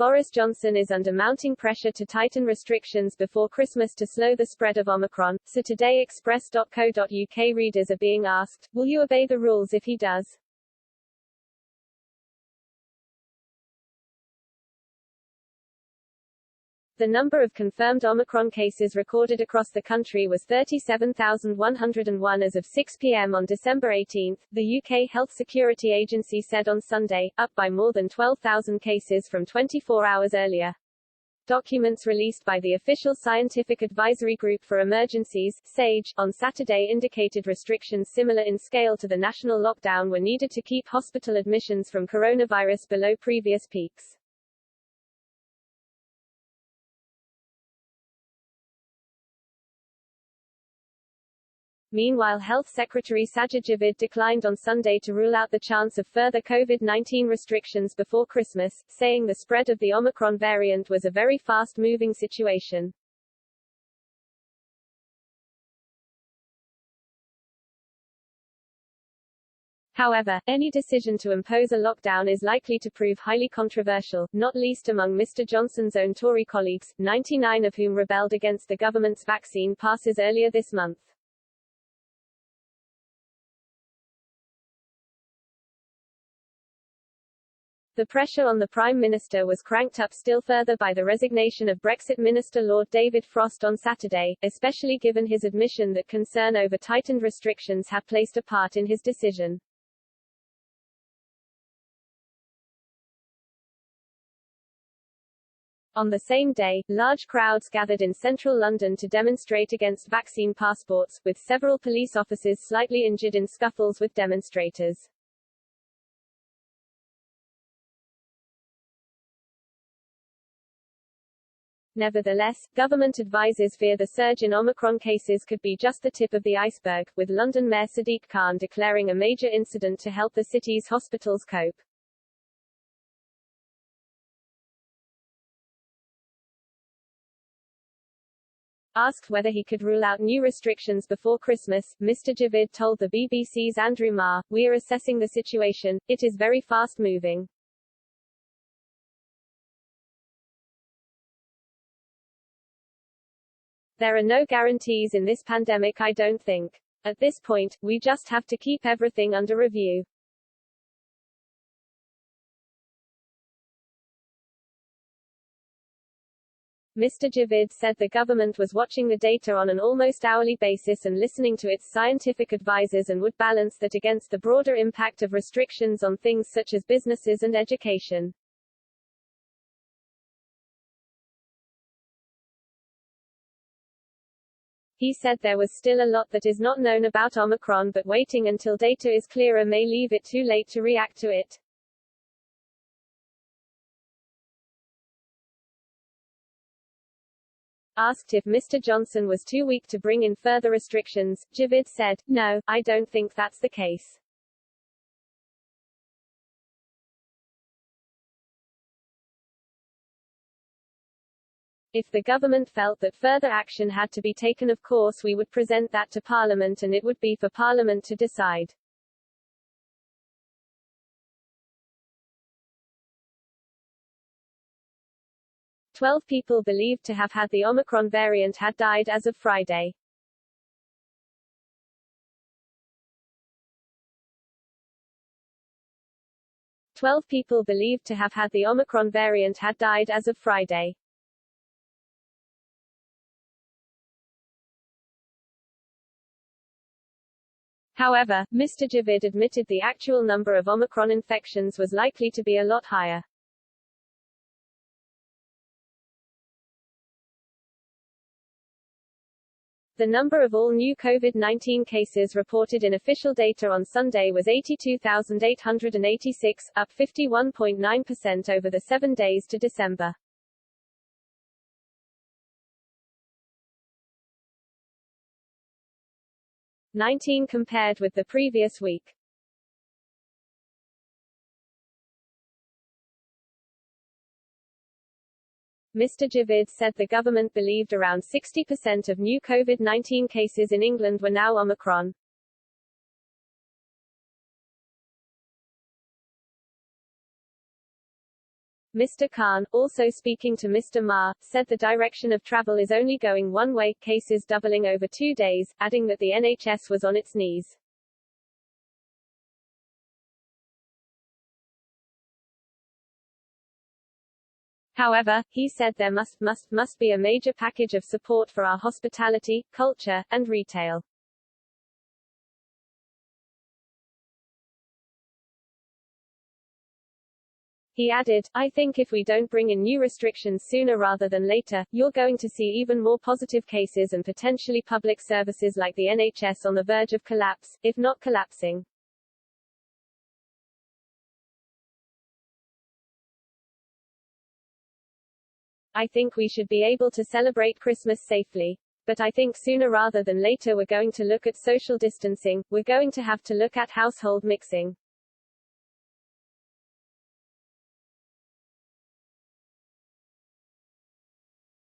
Boris Johnson is under mounting pressure to tighten restrictions before Christmas to slow the spread of Omicron, so today express.co.uk readers are being asked, will you obey the rules if he does? The number of confirmed Omicron cases recorded across the country was 37,101 as of 6 p.m. on December 18, the UK Health Security Agency said on Sunday, up by more than 12,000 cases from 24 hours earlier. Documents released by the official Scientific Advisory Group for Emergencies, SAGE, on Saturday indicated restrictions similar in scale to the national lockdown were needed to keep hospital admissions from coronavirus below previous peaks. Meanwhile, Health Secretary Sajid Javid declined on Sunday to rule out the chance of further COVID-19 restrictions before Christmas, saying the spread of the Omicron variant was a very fast-moving situation. However, any decision to impose a lockdown is likely to prove highly controversial, not least among Mr. Johnson's own Tory colleagues, 99 of whom rebelled against the government's vaccine passes earlier this month. The pressure on the Prime Minister was cranked up still further by the resignation of Brexit Minister Lord David Frost on Saturday, especially given his admission that concern over tightened restrictions have played a part in his decision. On the same day, large crowds gathered in central London to demonstrate against vaccine passports, with several police officers slightly injured in scuffles with demonstrators. Nevertheless, government advisers fear the surge in Omicron cases could be just the tip of the iceberg, with London Mayor Sadiq Khan declaring a major incident to help the city's hospitals cope. Asked whether he could rule out new restrictions before Christmas, Mr. Javid told the BBC's Andrew Marr, "We are assessing the situation, it is very fast-moving." There are no guarantees in this pandemic, I don't think. At this point, we just have to keep everything under review. Mr. Javid said the government was watching the data on an almost hourly basis and listening to its scientific advisers and would balance that against the broader impact of restrictions on things such as businesses and education. He said there was still a lot that is not known about Omicron, but waiting until data is clearer may leave it too late to react to it. Asked if Mr. Johnson was too weak to bring in further restrictions, Javid said, "No, I don't think that's the case." If the government felt that further action had to be taken, of course we would present that to Parliament and it would be for Parliament to decide. "12 people believed to have had the Omicron variant had died as of Friday. "12 people believed to have had the Omicron variant had died as of Friday. However, Mr. Javid admitted the actual number of Omicron infections was likely to be a lot higher. The number of all new COVID-19 cases reported in official data on Sunday was 82,886, up 51.9% over the 7 days to December. (19) compared with the previous week. Mr. Javid said the government believed around 60% of new COVID-19 cases in England were now Omicron. Mr. Khan, also speaking to Mr. Ma, said the direction of travel is only going one way, cases doubling over 2 days, adding that the NHS was on its knees. However, he said there must be a major package of support for our hospitality, culture, and retail. He added, I think if we don't bring in new restrictions sooner rather than later, you're going to see even more positive cases and potentially public services like the NHS on the verge of collapse, if not collapsing. I think we should be able to celebrate Christmas safely. But I think sooner rather than later we're going to look at social distancing, we're going to have to look at household mixing.